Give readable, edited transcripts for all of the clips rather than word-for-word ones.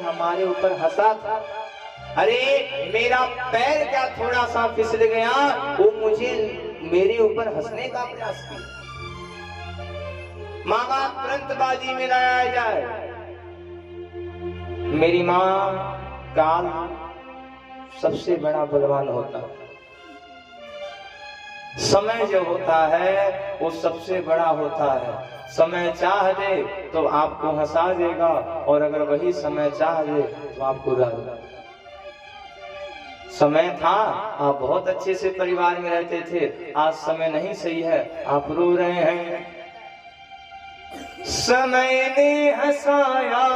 हमारे ऊपर हंसा था। अरे मेरा पैर क्या थोड़ा सा फिसल गया, वो मुझे मेरे ऊपर हंसने का प्रयास किया। माँ बाप तुरंत बाजी में लाया जाए। मेरी माँ काल सबसे बड़ा बलवान होता है। समय जो होता है वो सबसे बड़ा होता है। समय चाह दे तो आपको हंसा देगा, और अगर वही समय चाह दे तो आपको रुला देगा। समय था आप बहुत अच्छे से परिवार में रहते थे, आज समय नहीं सही है, आप रो रहे हैं। समय ने हंसाया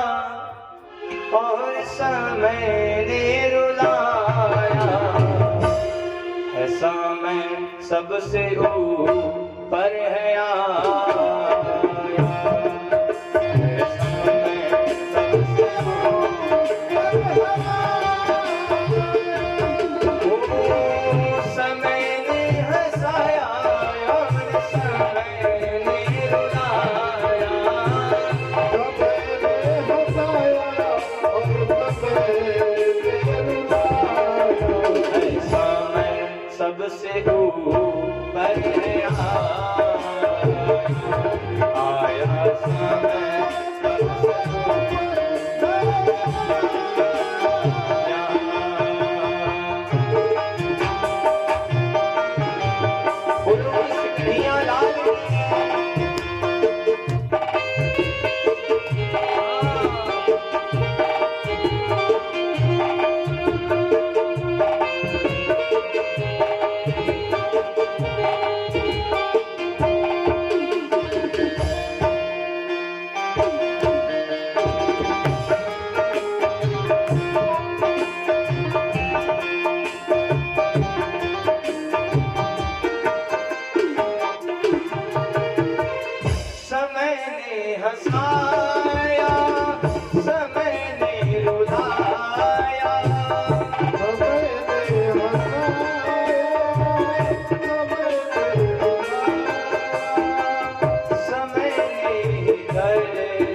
और समय ने रुलाया, समय सबसे ऊपर है सबसे ऊपर है आया समय हंसाया, समय ने रुलाया, समय ने दर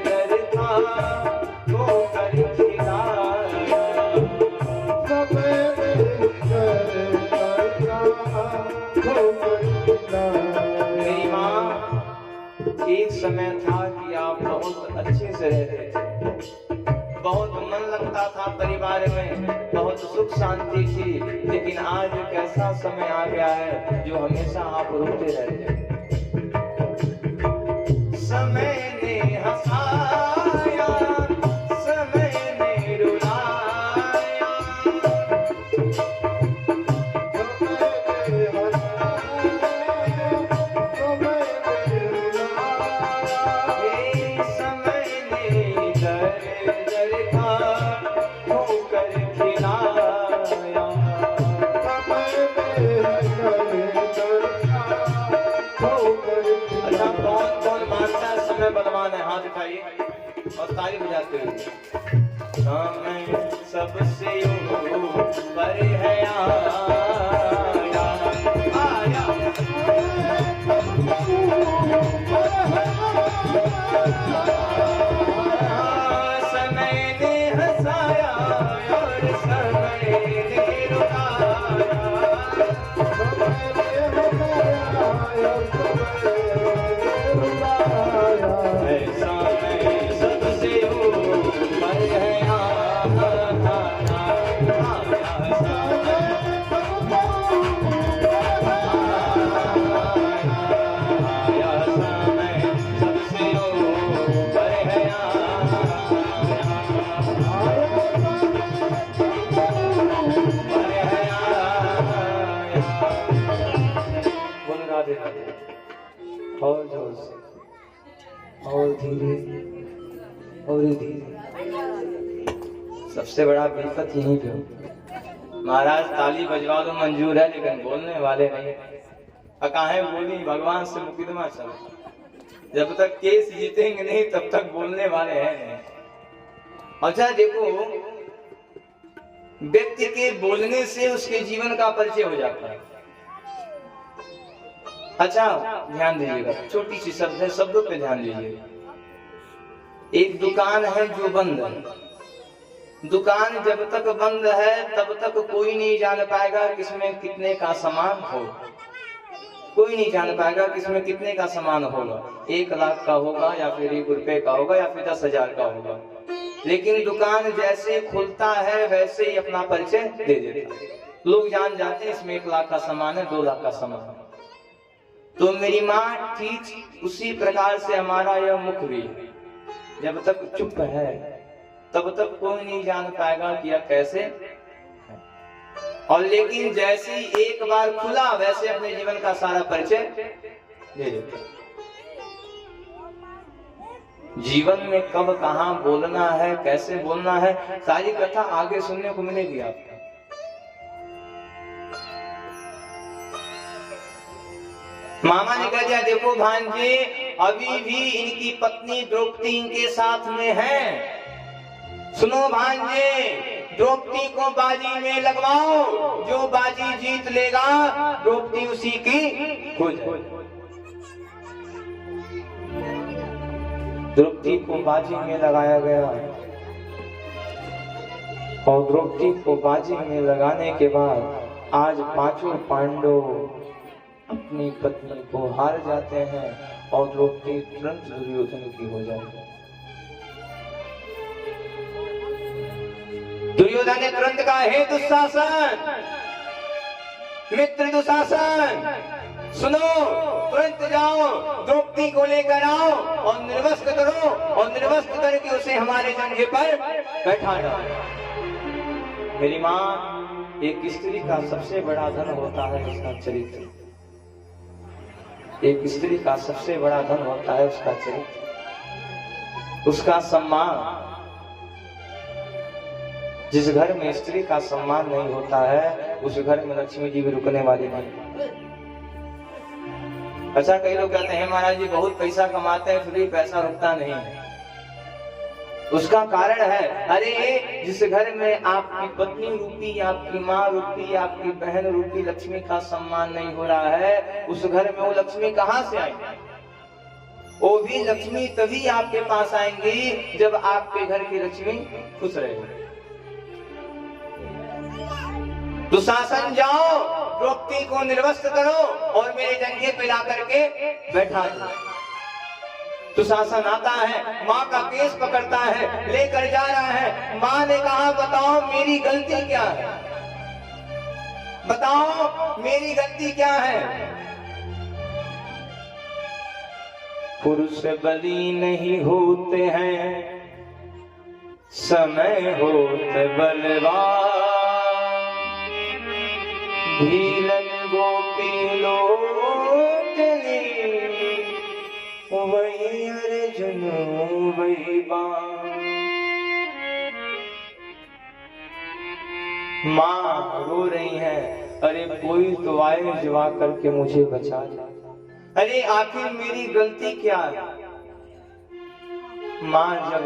दर था तो कर खिलाया, समय ने दर दर था तो कर खिलाया। मेरी माँ, एक समय था कि आप बहुत अच्छे से रहते थे, बहुत मन लगता था परिवार में, बहुत सुख शांति थी, लेकिन आज एक ऐसा समय आ गया है जो हमेशा आप रोते रहते हैं। समय ने हंसाया, समय ने रुलाया, बलवान है, हाथ उठाइए और ताली बजाते हुए। समय सबसे ऊपर है समय ने हंसाया और समय ने रुलाया, और जोर से और धीरे और धीरे। सबसे बड़ा विपत यहीं पे हो। महाराज ताली बजवा दो मंजूर है, लेकिन बोलने वाले नहीं। अकाहे बोली भगवान से मुकदमा चला, जब तक केस जीतेंगे नहीं तब तक बोलने वाले हैं नहीं। अच्छा देखो, व्यक्ति के बोलने से उसके जीवन का परिचय हो जाता है। अच्छा ध्यान दीजिएगा, छोटी सी शब्द है, शब्दों पे ध्यान दीजिएगा। एक दुकान है जो बंद है, दुकान जब तक बंद है तब तक कोई नहीं जान पाएगा किसमें कितने का सामान हो। कोई नहीं जान पाएगा किसमें कितने का सामान होगा, 1 लाख का होगा या फिर 1 रुपए का होगा या फिर 10,000 का होगा। लेकिन दुकान जैसे खुलता है वैसे ही अपना परिचय दे देता है, लोग जान जाते हैं इसमें 1 लाख का सामान है, 2 लाख का सामान है। तो मेरी माँ ठीक उसी प्रकार से हमारा यह मुख भी जब तक चुप है तब तक कोई नहीं जान पाएगा कि यह कैसे है। और लेकिन जैसे ही एक बार खुला वैसे अपने जीवन का सारा परिचय दे देता। जीवन में कब कहां बोलना है, कैसे बोलना है, सारी कथा आगे सुनने को मिलेगी आपको। मामा ने कह दिया, देखो भांजे अभी भी इनकी पत्नी द्रौपदी इनके साथ में है। सुनो भांजे, द्रौपदी को बाजी में लगवाओ, जो बाजी जीत लेगा द्रौपदी उसी की हो जाए। द्रौपदी को बाजी में लगाया गया और द्रौपदी को बाजी में लगाने के बाद आज 5 पांडव अपनी पत्नी को हार जाते हैं और द्रौपदी तुरंत दुर्योधन की हो जाती है। दुर्योधन ने तुरंत कहा, हे दुशासन, मित्र दुशासन, सुनो, तुरंत जाओ, द्रौपदी को लेकर आओ और निर्वस्त्र करो और निर्वस्त्र करके उसे हमारे जंघे पर बैठा डालो। मेरी माँ, एक स्त्री का सबसे बड़ा धन होता है उसका चरित्र। एक स्त्री का सबसे बड़ा धन होता है उसका चरित्र, उसका सम्मान। जिस घर में स्त्री का सम्मान नहीं होता है उस घर में लक्ष्मी जी भी रुकने वाली नहीं। अच्छा, कई लोग कहते हैं महाराज जी बहुत पैसा कमाते हैं फिर भी पैसा रुकता नहीं है। उसका कारण है, अरे जिस घर में आपकी पत्नी रूपी, आपकी माँ रूपी, आपकी बहन रूपी लक्ष्मी का सम्मान नहीं हो रहा है, उस घर में वो लक्ष्मी कहाँ से आएगी? वो भी लक्ष्मी तभी आपके पास आएंगी जब आपके घर की लक्ष्मी खुश रहेगी। दुशासन, जाओ, द्रौपदी को निर्वस्त्र करो और मेरे जंघे पे ला करके बैठा दो। दुशासन आता है, माँ का केस पकड़ता है, लेकर जा रहा है। माँ ने कहा, बताओ मेरी गलती क्या है, बताओ मेरी गलती क्या है। पुरुष बली नहीं होते हैं, समय होते बलवान, भीलन गोपी लोचनी, वही अर्जुन वही बाण। माँ रो रही है, अरे कोई तो आए जवा करके मुझे बचा दे। अरे आखिर मेरी गलती क्या है? माँ जब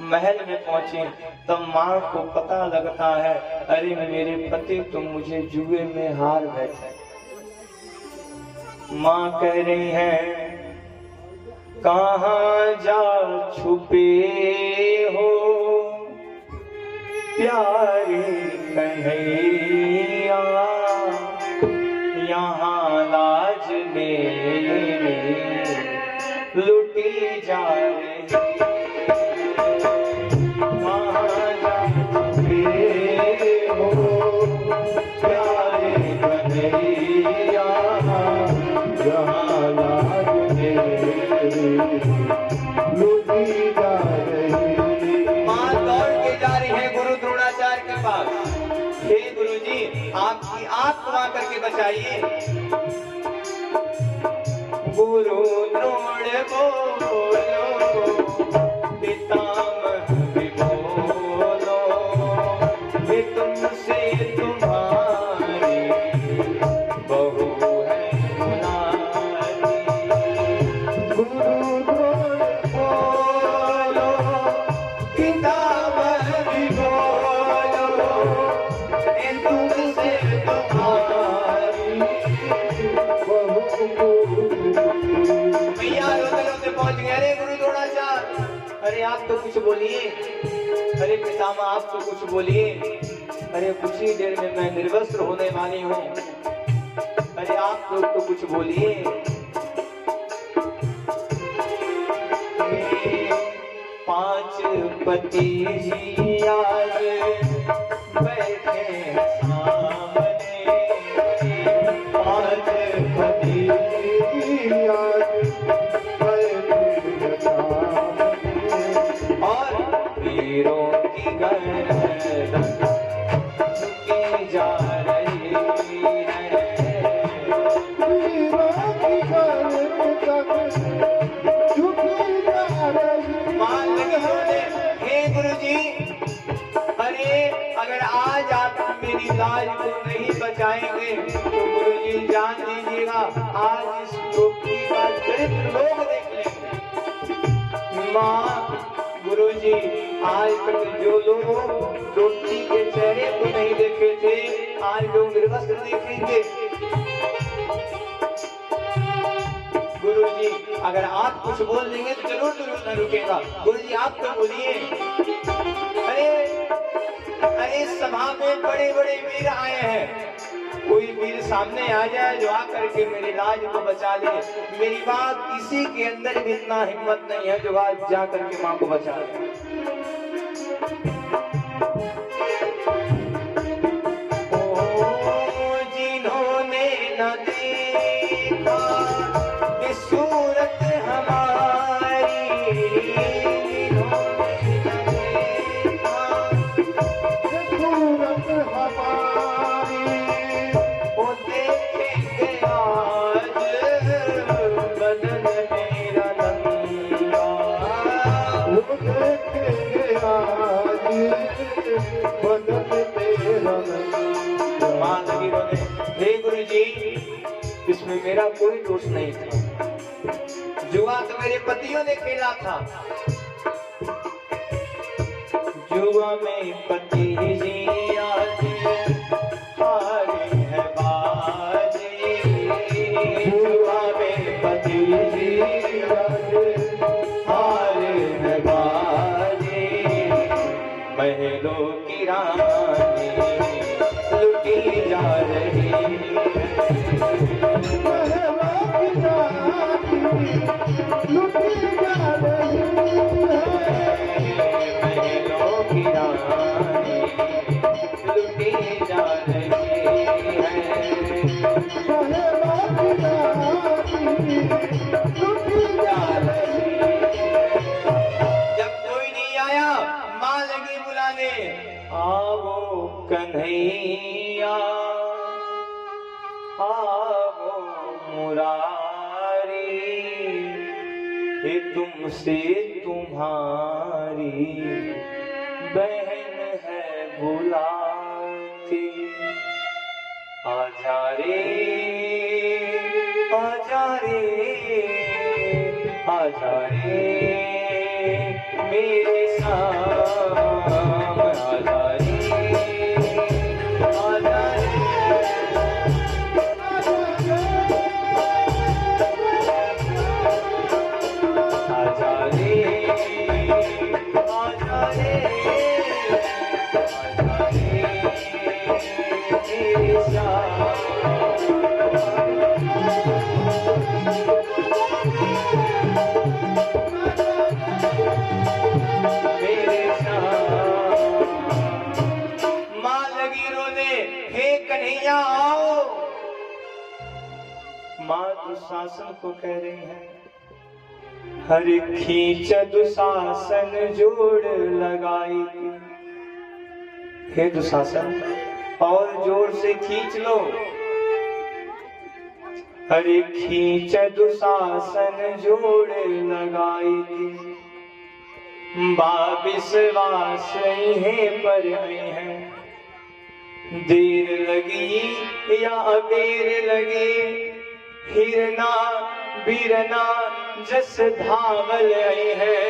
महल में पहुंचे तब माँ को पता लगता है, अरे मेरे पति तो मुझे जुए में हार बैठे। माँ कह रही है, कहाँ जा छुपे हो प्यारे कन्हैया, यहाँ लाज मेरी लुटी जा रही। मां दौड़ के जा रही है गुरु द्रोणाचार्य के पास। हे गुरुजी, आपकी आत्मा करके बचाइए। गुरु द्रोण बोलो, पितामह भी बोलो, ये तुमसे तुम्हारी बहू है मुरारी। गुरु द्रोण बोलो, पितामह भी बोलो, ये तुमसे तुम्हारी बहू। भैया रोते रोते पहुंच गए। अरे गुरु द्रोणाचार्य, अरे आप तो कुछ बोलिए। अरे पितामह आप तो कुछ बोलिए। अरे कुछ ही देर में मैं निर्वस्त्र होने वाली हूँ। अरे आप लोग तो कुछ बोलिए। पांच पति जी आज बैठे सामने, पांच पति जी आज बैठे सामने, और वीरों की गर्दन झुकी जा रही है, वीरों की गर्दन झुकी जा रही है। मान लगी होने, हे गुरुजी, अरे अगर आज आप मेरी लाज को नहीं बचाएंगे तो गुरुजी जान लीजिएगा आज इस डोपटी का चरित्र लोग देख लेंगे। माँ गुरुजी, आज तक जो लोग डोपटी के चेहरे को नहीं देखे थे आज लोग निर्वस्त्र देखेंगे। गुरुजी अगर आप कुछ बोल देंगे तो जरूर न रुकेगा। गुरुजी आप तो बोलिए। अरे सभा में बड़े बड़े वीर आए हैं, कोई वीर सामने आ जाए जो आकर के मेरी लाज को बचा ले। मेरी बात किसी के अंदर भी इतना हिम्मत नहीं है जो आज जा करके माँ को बचा ले। जिन्होंने न देखा कि सूरत हमारी, हे गुरुजी, इसमें मेरा कोई दोष नहीं था। जुआ तो मेरे पतियों ने खेला था। जुआ में पति जी आज हारे हैं बाजी, जुआ में पति जी आज हारे हैं बाजी, महलों की रानी लुटी जा रही है, महलों की रानी लुटी जा रही है, महलों की रानी लुटी जा रही है, महलों की रानी लुटी जा रही है। जब कोई नहीं आया माँ लगी बुलाने, आवो कन्हैया आवो मुरारी, ये तुमसे तुम्हारी बहन है बुलाती, आजा रे आजा रे आजा रे मेरे साम, आजा रे आजा रे आजा रे आजा रे आजा रे मेरे साम। माँ लगी रोने, हे कन्हैया आओ। माँ दुशासन को कह रही है, हर खींच दुशासन जोड़ लगाई, हे दुशासन और जोर से खींच लो। हरे खींच दुशासन जोड़ लगाई थी, विश्वास है पर है, देर लगी या अबेर लगी, हिरना बीरना जस धावल है,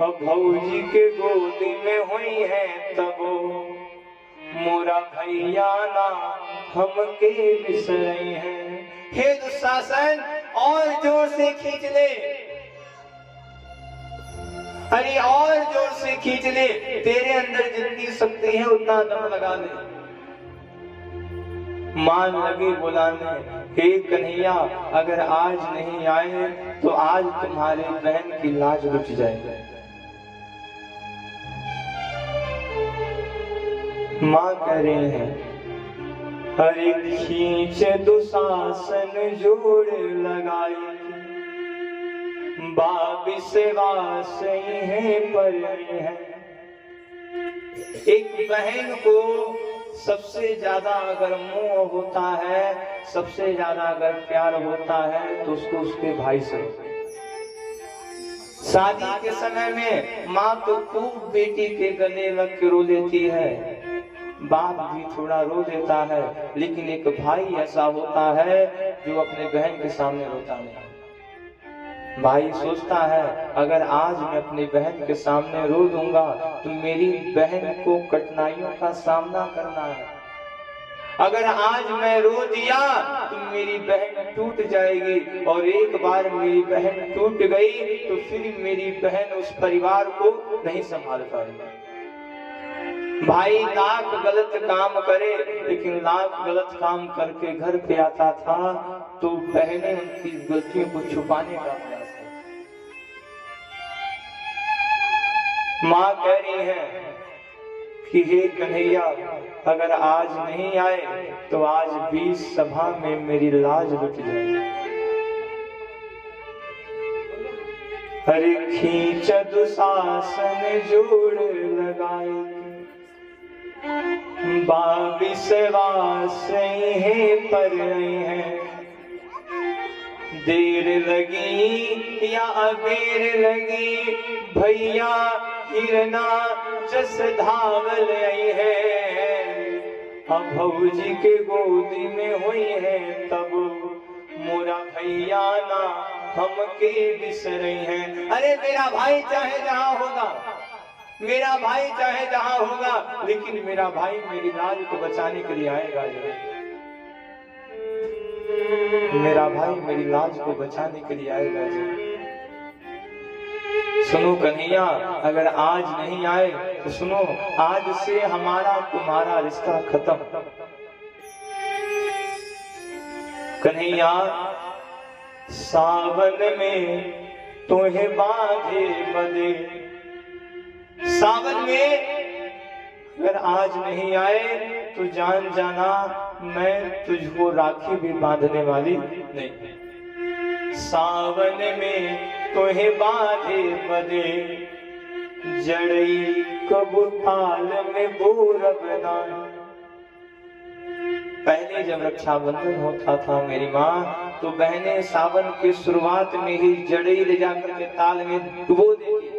भौजी के गोदी में हुई है तबो, मोरा भैया ना हमके बिसरई है। हे दुशासन और जोर से खींच ले। अरे और जोर से खींच ले, तेरे अंदर जितनी शक्ति है उतना दम लगा ले। मान लगे बुलाने, हे कन्हैया अगर आज नहीं आए तो आज तुम्हारे बहन की लाज रुक जाएगी। माँ कह रहे हैं अरे खींच दुशासन जोड़ लगाई, बाबी सेवा सही है पर है। एक बहन को सबसे ज्यादा अगर मोह होता है, सबसे ज्यादा अगर प्यार होता है तो उसको उसके भाई से। शादी के समय में माँ तो खूब बेटी के गले लग के रो लेती है, बाप भी थोड़ा रो देता है, लेकिन एक भाई ऐसा होता है जो अपने बहन के सामने रोता नहीं। भाई सोचता है अगर आज मैं अपनी बहन के सामने रो दूंगा तो मेरी बहन को कठिनाइयों का सामना करना है। अगर आज मैं रो दिया तो मेरी बहन टूट जाएगी, और एक बार मेरी बहन टूट गई तो फिर मेरी बहन उस परिवार को नहीं संभाल पाएगी। भाई लाख गलत काम करे, लेकिन लाख गलत काम करके घर पे आता था तो बहनें उनकी गलतियों को छुपाने का प्रयास करती। माँ कह रही है कि हे कन्हैया अगर आज नहीं आए तो आज भी सभा में मेरी लाज रुक जाएगी। हरे खींच दुशासन जोड़ लगाए, बाबी सेवा सही है पर है। देर लगी या अबेर लगी, भैया हिरना जस धावल है। अब भौजी के गोदी में हुई है तब मोरा भैया ना हमके बिसरे हैं। अरे मेरा भाई चाहे जहां होगा, मेरा भाई चाहे जहां होगा, लेकिन मेरा भाई मेरी लाज को बचाने के लिए आएगा जरूर। मेरा भाई मेरी लाज को बचाने के लिए आएगा जरूर। सुनो कन्हैया अगर आज नहीं आए तो सुनो, आज से हमारा तुम्हारा रिश्ता खत्म। कन्हैया सावन में तुम्हें बांधे बंधे, सावन में अगर आज नहीं आए तो जान जाना मैं तुझको राखी भी बांधने वाली नहीं। सावन में तुम्हें बांधे बंधे, जड़ई कबूताल में बोरब नाई। पहले जब रक्षाबंधन होता था मेरी माँ, तो बहनें सावन की शुरुआत में ही जड़ई ले जाकर के ताल में डुबो देती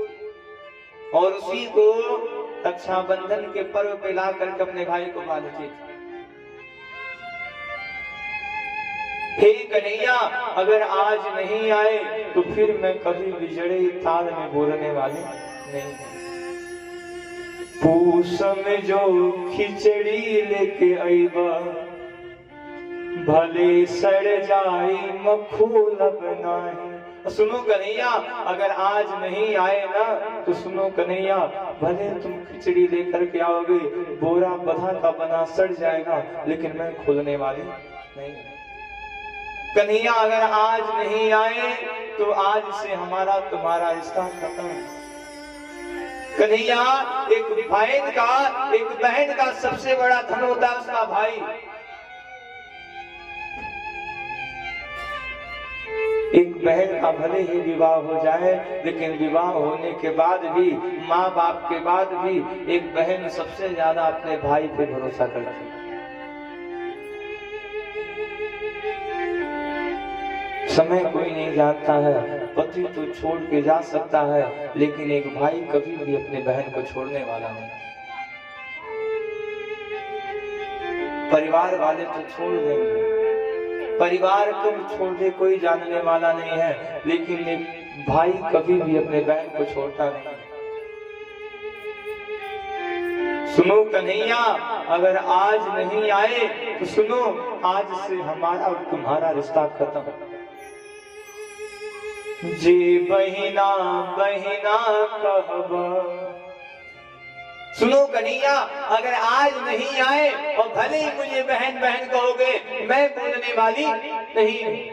और उसी को रक्षाबंधन के पर्व पे ला करके अपने भाई को बांधती थी। हे कन्हैया अगर आज नहीं आए तो फिर मैं कभी भी जड़ई ताल में बोलने वाली नहीं। पूस में जो खिचड़ी लेके आईबा, भले सड़ जाई मखूल बनाई। सुनो कन्हैया अगर आज नहीं आए ना तो सुनो कन्हैया, भले तुम खिचड़ी लेकर के आओगे, बोरा बधा का बना सड़ जाएगा, लेकिन मैं खोलने वाली नहीं। कन्हैया अगर आज नहीं आए तो आज से हमारा तुम्हारा रिश्ता खत्म। कन्हैया एक बहन का सबसे बड़ा धन होता है उसका भाई। एक बहन का भले ही विवाह हो जाए, लेकिन विवाह होने के बाद भी, माँ बाप के बाद भी, एक बहन सबसे ज्यादा अपने भाई पे भरोसा करती है। समय कोई नहीं जानता है, पति तो छोड़ के जा सकता है, लेकिन एक भाई कभी भी अपने बहन को छोड़ने वाला नहीं। परिवार वाले तो छोड़ देंगे, परिवार को छोड़ दे कोई जानने वाला नहीं है, लेकिन एक भाई कभी भी अपने बहन को छोड़ता नहीं। सुनो कन्हैया अगर आज नहीं आए तो सुनो, आज से हमारा और तुम्हारा रिश्ता खत्म। जी बहिना बहिना कहबा। सुनो कन्हैया, अगर आज नहीं आए और भले ही मुझे बहन बहन कहोगे, मैं बोलने वाली नहीं।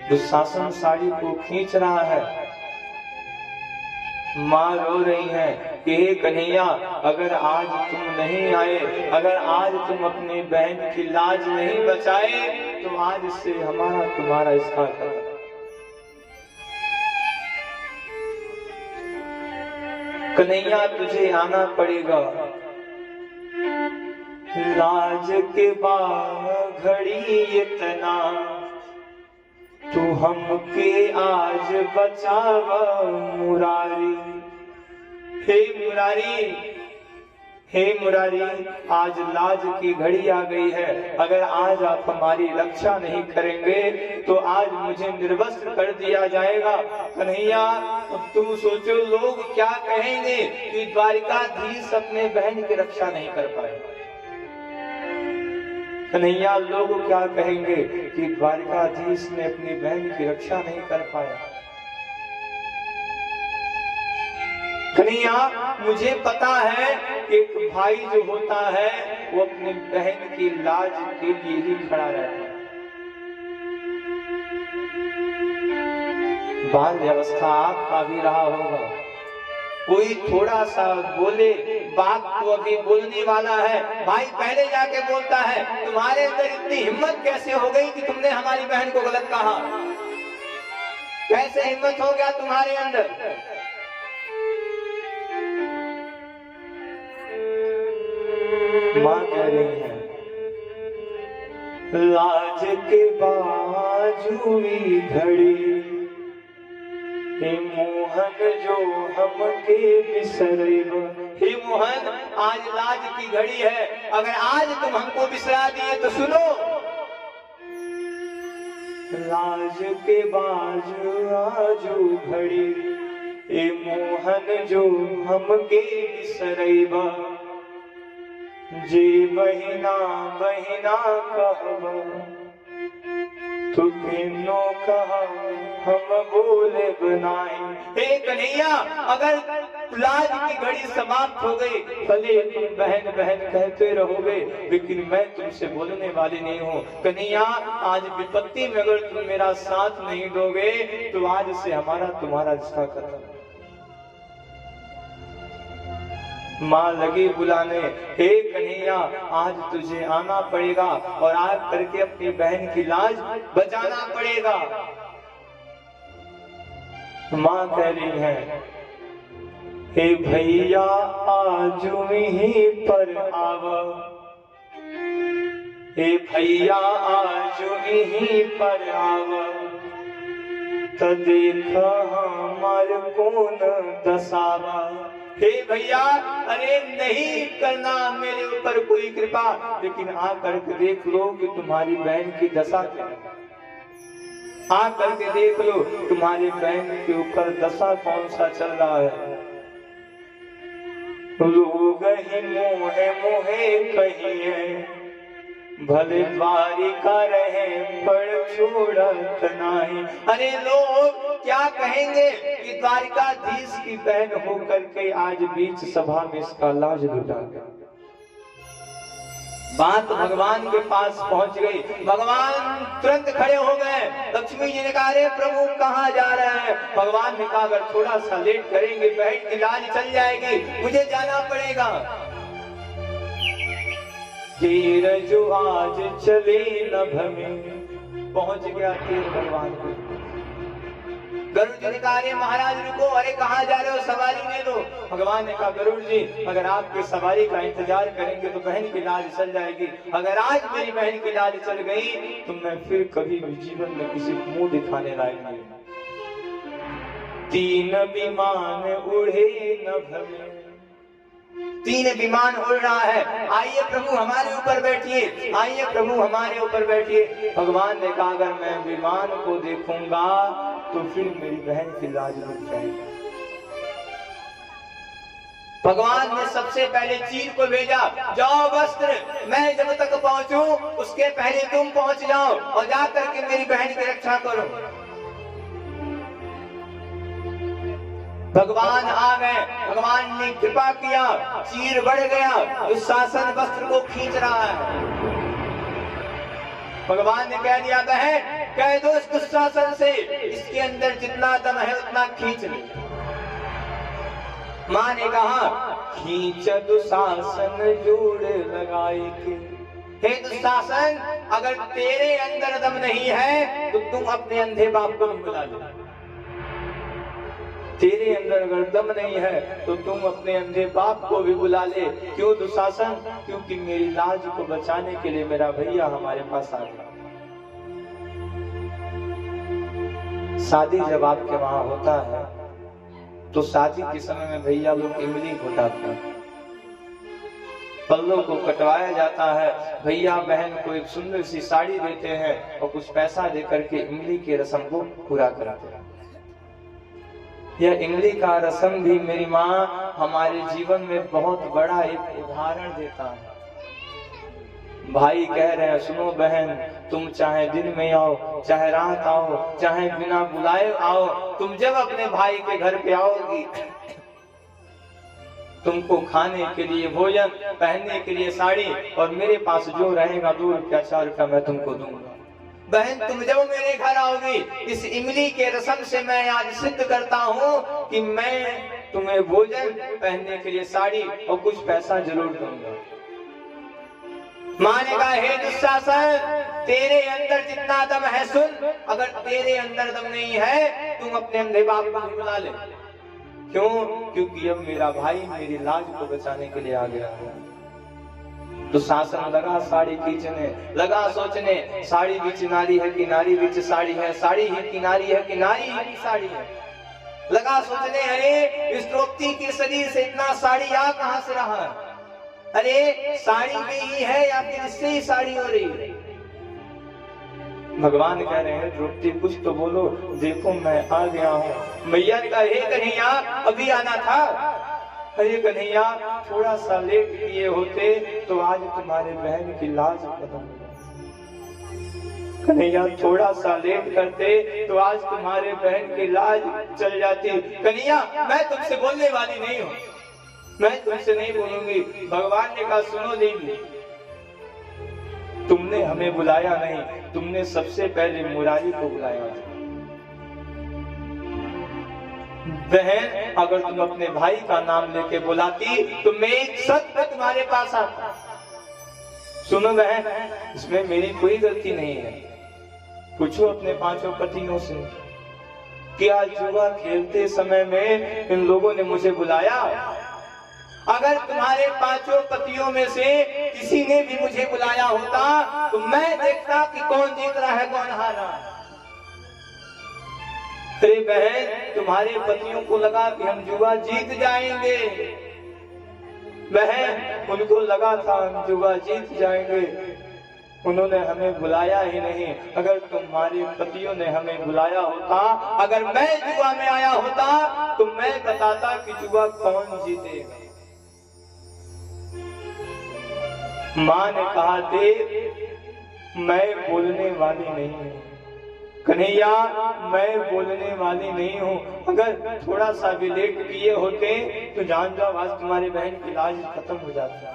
दुशासन साड़ी को खींच रहा है, माँ रो रही है कि हे कन्हैया, अगर आज तुम नहीं आए, अगर आज तुम अपनी बहन की लाज नहीं बचाए, तो आज से हमारा तुम्हारा इसका कर। कन्हैया तुझे आना पड़ेगा, लाज के बाद घड़ी इतना, तू हमके आज बचावा मुरारी। हे मुरारी, हे मुरारी, आज लाज की घड़ी आ गई है। अगर आज आप हमारी रक्षा नहीं करेंगे तो आज मुझे निर्वस्त्र कर दिया जाएगा। कन्हैया तुम सोचो, लोग क्या कहेंगे कि द्वारिकाधीश अपने बहन की रक्षा नहीं कर पाए। कन्हैया लोग क्या कहेंगे कि द्वारिकाधीश ने अपनी बहन की रक्षा नहीं कर पाया। कन्हैया मुझे पता है कि एक भाई जो होता है वो अपनी बहन की लाज के लिए ही खड़ा रहता है। बाल अवस्था आपका भी रहा होगा, कोई थोड़ा सा बोले, बात तो अभी बोलने वाला है, भाई पहले जाके बोलता है, तुम्हारे अंदर इतनी हिम्मत कैसे हो गई कि तुमने हमारी बहन को गलत कहा? कैसे हिम्मत हो गया तुम्हारे अंदर? माँ कह रही है, लाज के बाजुई घड़ी, हे मोहन जो हमके बिसरेब। हे मोहन, आज लाज की घड़ी है, अगर आज तुम हमको बिसरा दिए तो सुनो, लाज के बाजू आजू घड़ी, हे मोहन जो हमके बिसरेब। जी बहिना बहिना कहबा, तू किनो कहा हम बोले बनाए। हे कन्हैया, अगर लाज की घड़ी समाप्त हो गई, भले तुम बहन बहन कहते रहोगे, लेकिन मैं तुमसे बोलने वाली नहीं हूँ। कन्हैया आज विपत्ति में अगर तुम मेरा साथ नहीं दोगे तो आज से हमारा तुम्हारा रिश्ता खत्म। माँ लगी बुलाने, हे कन्हैया आज तुझे आना पड़ेगा और आज करके अपनी बहन की लाज बचाना पड़ेगा। माँ कह रही है, हे भैया आज यहीं पर आवा, हे भैया आज यहीं पर आवा, तो देखा हमार कौन दसावा। हे भैया, अरे नहीं करना मेरे ऊपर कोई कृपा, लेकिन आकर के देख लो कि तुम्हारी बहन की दशा क्या है। आकर के देख लो तुम्हारी बहन के ऊपर दशा कौन सा चल रहा है। लोग ही मोहे मोहे कहिए, भले द्वारिका रहे पर छोड़त नहीं। अरे लोग क्या कहेंगे कि द्वारिकाधीश की बहन होकर के आज बीच सभा में इसका लाज लुटा गया। बात भगवान के पास पहुंच गई, भगवान तुरंत खड़े हो गए। लक्ष्मी जी ने कहा, अरे प्रभु कहाँ जा रहे हैं? भगवान ने कहा, अगर थोड़ा सा लेट करेंगे बहन की लाज चल जाएगी, मुझे जाना पड़ेगा। तीर जो आज चले नभ में, पहुंच गया तीर भगवान को। गरुड़ जी ने कहा, अरे महाराज रुको, अरे कहाँ जा रहे हो, सवारी ले लो। भगवान ने कहा, गरुड़ जी अगर आपके सवारी का इंतजार करेंगे तो बहन की लाज चल जाएगी। अगर आज मेरी बहन की लाज चल गई तो मैं फिर कभी भी जीवन में किसी को मुंह दिखाने लायक नहीं। तीन विमान उड़े नभ में, तीन विमान उड़ रहा है, आइए प्रभु हमारे ऊपर बैठिए, आइए प्रभु हमारे ऊपर बैठिए। भगवान ने कहा, अगर मैं विमान को देखूंगा तो फिर मेरी बहन की लाज लुट जाएगी। भगवान ने सबसे पहले चील को भेजा, जाओ वस्त्र, मैं जब तक पहुंचूं उसके पहले तुम पहुंच जाओ और जाकर के मेरी बहन की रक्षा करो। भगवान आ गए, भगवान ने कृपा किया, चीर बढ़ गया, दुशासन वस्त्र को खींच रहा है। भगवान ने कह दिया, बहन कह दो इस दुशासन से, इसके अंदर जितना दम है उतना खींच ले। मां ने कहा, खींच दुशासन जोड़ लगाए के। हे दुशासन, अगर तेरे अंदर दम नहीं है तो तुम अपने अंधे बाप को बुला लो। तेरे अंदर अगर दम नहीं है तो तुम अपने अंधे बाप को भी बुला ले। क्यों दुशासन? क्योंकि मेरी लाज को बचाने के लिए मेरा भैया हमारे पास आ गया। शादी जब आपके वहां होता है तो शादी के समय में भैया लोग इमली घोटाते हैं, पल्लों को कटवाया जाता है, भैया बहन को एक सुंदर सी साड़ी देते हैं और कुछ पैसा देकर के इमली के रस्म को पूरा कराते हैं। यह इमली का रस्म भी मेरी माँ हमारे जीवन में बहुत बड़ा एक उदाहरण देता है। भाई कह रहे हैं, सुनो बहन, तुम चाहे दिन में आओ, चाहे रात आओ, चाहे बिना बुलाए आओ, तुम जब अपने भाई के घर पे आओगी तुमको खाने के लिए भोजन, पहनने के लिए साड़ी और मेरे पास जो रहेगा 2 रुपया 4 रुपया मैं तुमको दूंगा। बहन तुम जब मेरे घर आओगी, इस इमली के रस्म से मैं आज सिद्ध करता हूँ कि मैं तुम्हें भोजन, पहनने के लिए साड़ी और कुछ पैसा जरूर दूंगा। मां ने कहा, हे दुशासन, तेरे अंदर जितना दम है सुन, अगर तेरे अंदर दम नहीं है तुम अपने अंधे बाप को बुला ले। क्यों? क्योंकि अब मेरा भाई मेरी लाज को बचाने के लिए आ गया है। दुशासन लगा साड़ी खींचने, लगा सोचने, साड़ी भी चिनारी है कि नारी भी साड़ी है, साड़ी ही किनारी है कि नारी ही साड़ी है। लगा सोचने, अरे इस द्रौपदी के शरीर से इतना साड़ी आ कहां से रहा है? अरे साड़ी भी ही है या फिर इससे ही साड़ी हो रही है? भगवान कह रहे हैं, द्रौपदी कुछ तो बोलो, देखो मैं आ गया हूँ। मैया ने कहा, हे कन्हैया अभी आना था। अरे कन्हैया थोड़ा सा लेट किए होते तो आज तुम्हारे बहन की लाज खत्म हो जाती। कन्हैया थोड़ा सा लेट करते तो आज तुम्हारे बहन की लाज चल जाती। कन्हैया मैं तुमसे बोलने वाली नहीं हूँ, मैं तुमसे नहीं बोलूंगी। भगवान ने कहा, सुनो देवी, तुमने हमें बुलाया नहीं, तुमने सबसे पहले मुरारी को बुलाया। बहन अगर तुम अपने भाई का नाम लेके बुलाती तो मैं एक सच में तुम्हारे पास आता। सुनो बहन, इसमें मेरी कोई गलती नहीं है। पूछो अपने 5 पतियों से, क्या जुआ खेलते समय में इन लोगों ने मुझे बुलाया? अगर तुम्हारे 5 पतियों में से किसी ने भी मुझे बुलाया होता तो मैं देखता कि कौन जीत रहा है कौन हारा। अरे बहन तुम्हारे पतियों को लगा कि हम जुआ जीत जाएंगे, बहन उनको लगा था हम जुआ जीत जाएंगे, उन्होंने हमें बुलाया ही नहीं। अगर तुम्हारे पतियों ने हमें बुलाया होता, अगर मैं जुआ में आया होता तो मैं बताता कि जुआ कौन जीतेगा। मां ने कहा, देव मैं बोलने वाली नहीं हूँ। कन्हैया मैं बोलने वाली नहीं हूँ, अगर थोड़ा सा भी लेट किए होते तो जान जाओ आज तुम्हारी बहन की लाज खत्म हो जाती,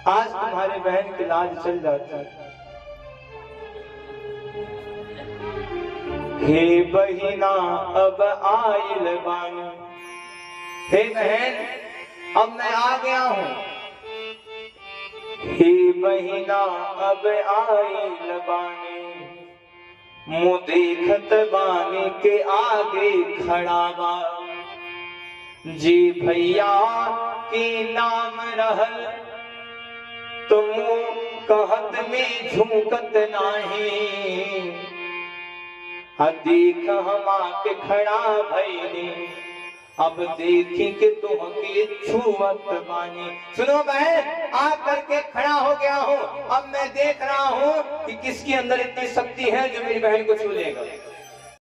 आज तुम्हारे बहन की लाज चल जाती। हे बहिना अब आइल बानी, हे बहन अब मैं आ गया हूँ। हे बहिना अब आइल बानी, मुँह देखत बानी के आगे खड़ा बा। जी भैया के नाम रहल तुम कहत में झूकत नाही, देख हम आके खड़ा भइनी, अब देखी के तुमके छुअत बानी। सुनो बहन, आ करके खड़ा हो गया हूँ, अब मैं देख रहा हूँ कि किसके अंदर इतनी शक्ति है जो मेरी बहन को छू लेगा।